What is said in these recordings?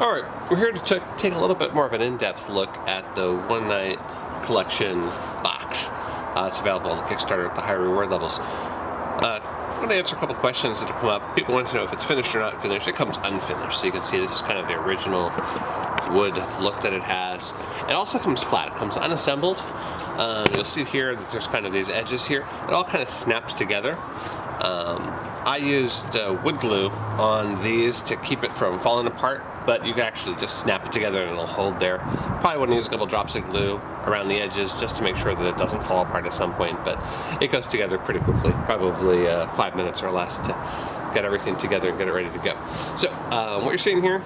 Alright, we're here to take a little bit more of an in-depth look at the One Night Collection box. It's available on the Kickstarter at the high reward levels. I'm going to answer a couple questions that have come up. People want to know if it's finished or not finished. It comes unfinished, so you can see this is kind of the original wood look that it has. It also comes flat. It comes unassembled. You'll see here that there's kind of these edges here. It all kind of snaps together. I used wood glue on these to keep it from falling apart, but you can actually just snap it together and it'll hold there. Probably want to use a couple drops of glue around the edges just to make sure that it doesn't fall apart at some point, but it goes together pretty quickly, probably 5 minutes or less to get everything together and get it ready to go. So what you're seeing here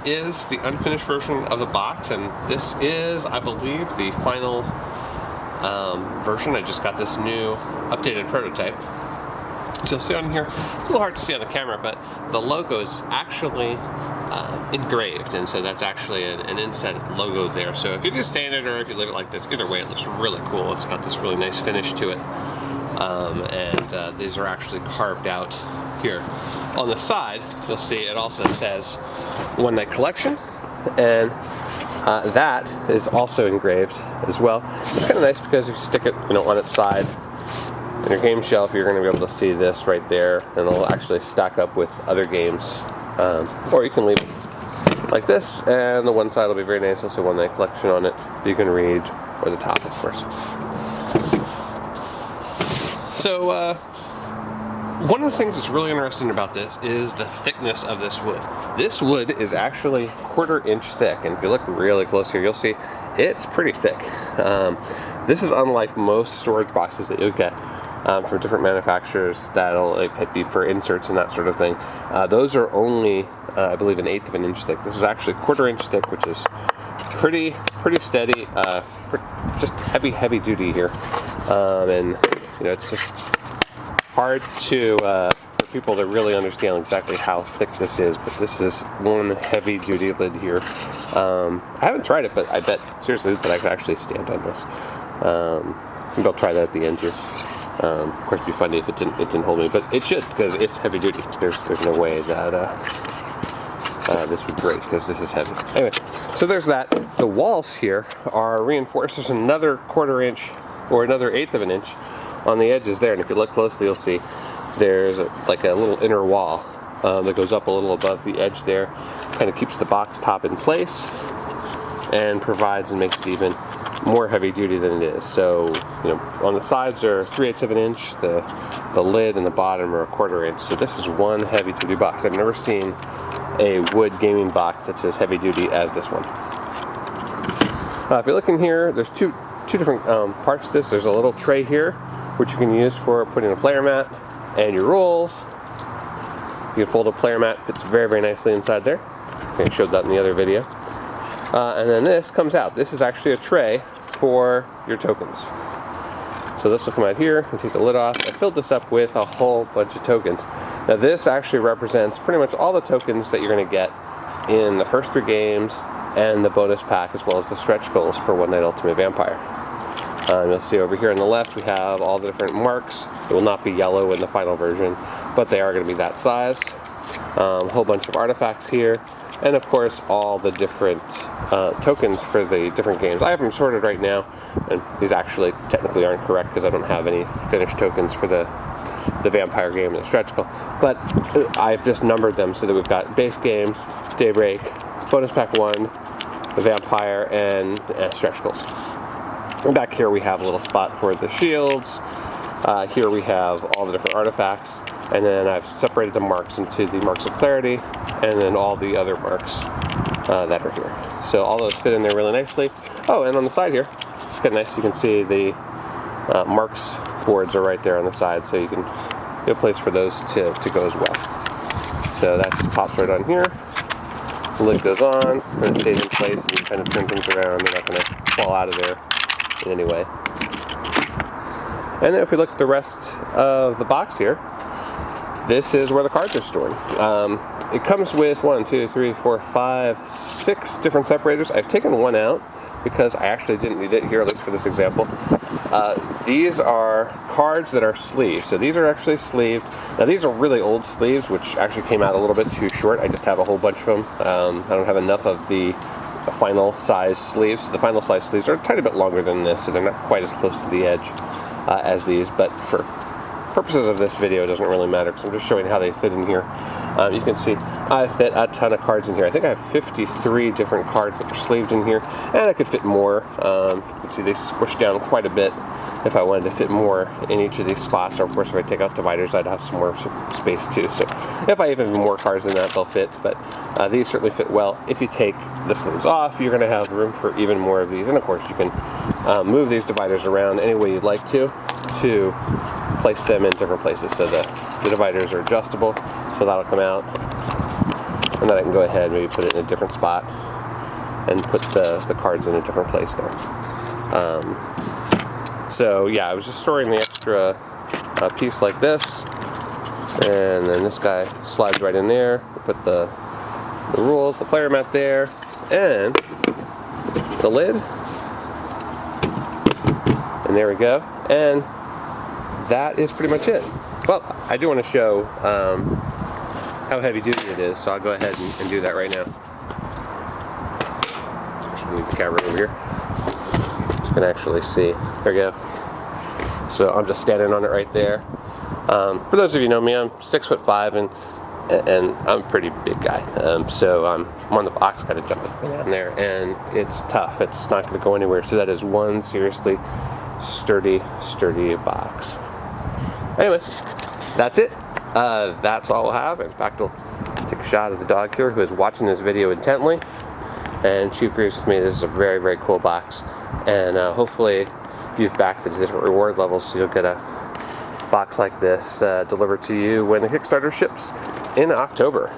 is the unfinished version of the box, and this is, I believe, the final version. I just got this new updated prototype. So you'll see on here, it's a little hard to see on the camera, but the logo is actually engraved, and so that's actually an inset logo there. So if you just stand it or if you leave it like this, either way it looks really cool. It's got this really nice finish to it, and these are actually carved out here. On the side, you'll see it also says One Night Collection, and that is also engraved as well. It's kind of nice because if you stick it, on its side in your game shelf, you're going to be able to see this right there, and it'll actually stack up with other games. Or you can leave it like this, and the one side will be very nice. It'll say One Night Collection on it. You can read, or the top, of course. So, one of the things that's really interesting about this is the thickness of this wood. This wood is actually 1/4 inch thick, and if you look really close here, you'll see it's pretty thick. This is unlike most storage boxes that you'll get from different manufacturers that'll be for inserts and that sort of thing. Those are only, I believe, 1/8 of an inch thick. This is actually 1/4 inch thick, which is pretty steady, just heavy duty here. And it's just hard to for people to really understand exactly how thick this is, but this is one heavy duty lid here. I haven't tried it, but I bet seriously that I could actually stand on this. Maybe I'll try that at the end here. Of course, it'd be funny if it didn't hold me, but it should, because it's heavy duty. There's no way that this would break, because this is heavy. Anyway, so there's that. The walls here are reinforced. There's another 1/4 inch or another 1/8 of an inch on the edges there, and if you look closely, you'll see there's like a little inner wall that goes up a little above the edge there. Kind of keeps the box top in place and provides and makes it even more heavy duty than it is. So, on the sides are 3/8 of an inch, the lid and the bottom are 1/4 inch. So this is one heavy duty box. I've never seen a wood gaming box that's as heavy duty as this one. If you're looking here, there's two different parts to this. There's a little tray here, which you can use for putting a player mat and your rules. You can fold a player mat, fits very nicely inside there. I think I showed that in the other video. And then this comes out. This is actually a tray for your tokens. So this will come out here, and take the lid off. I filled this up with a whole bunch of tokens. Now this actually represents pretty much all the tokens that you're going to get in the first 3 games and the bonus pack, as well as the stretch goals for One Night Ultimate Vampire. You'll see over here on the left we have all the different marks. It will not be yellow in the final version, but they are going to be that size. A whole bunch of artifacts here. And of course, all the different tokens for the different games. I have them sorted right now, and these actually technically aren't correct because I don't have any finished tokens for the Vampire game and the stretch goal. But I've just numbered them so that we've got base game, Daybreak, bonus pack 1, the Vampire, and stretch goals. And back here we have a little spot for the shields. Here we have all the different artifacts. And then I've separated the marks into the marks of clarity, and then all the other marks that are here. So all those fit in there really nicely. Oh, and on the side here, it's kind of nice. You can see the marks boards are right there on the side, so you can get a place for those to go as well. So that just pops right on here. The lid goes on, and it stays in place, and you kind of turn things around. They're not going to fall out of there in any way. And then if we look at the rest of the box here, this is where the cards are stored. It comes with 1, 2, 3, 4, 5, 6 different separators. I've taken one out because I actually didn't need it here, at least for this example. These are cards that are sleeved. So these are actually sleeved. Now these are really old sleeves, which actually came out a little bit too short. I just have a whole bunch of them. I don't have enough of the final size sleeves. So the final size sleeves are a tiny bit longer than this, so they're not quite as close to the edge as these, but for purposes of this video, it doesn't really matter because I'm just showing how they fit in here. You can see I fit a ton of cards in here. I think I have 53 different cards that are sleeved in here, and I could fit more. You can see they squish down quite a bit if I wanted to fit more in each of these spots. Or of course, if I take out dividers, I'd have some more space too. So if I even have more cards than that, they'll fit. But these certainly fit well. If you take the sleeves off, you're going to have room for even more of these. And of course, you can move these dividers around any way you'd like to place them in different places. So the dividers are adjustable, so that'll come out, and then I can go ahead and maybe put it in a different spot and put the cards in a different place there. So yeah, I was just storing the extra piece like this, and then this guy slides right in there. Put the rules, the player mat there, and the lid, and there we go. And that is pretty much it. Well, I do want to show how heavy duty it is, so I'll go ahead and do that right now. Actually, move the camera over here. You can actually see. There we go. So I'm just standing on it right there. For those of you who know me, I'm 6'5", and I'm a pretty big guy. So I'm on the box, kind of jumping down there, and it's tough. It's not going to go anywhere. So that is one seriously sturdy box. Anyway, that's it. That's all we'll have. In fact, I'll take a shot of the dog here who is watching this video intently, and she agrees with me. This is a very, very cool box, and hopefully you've backed the different reward levels, so you'll get a box like this delivered to you when the Kickstarter ships in October.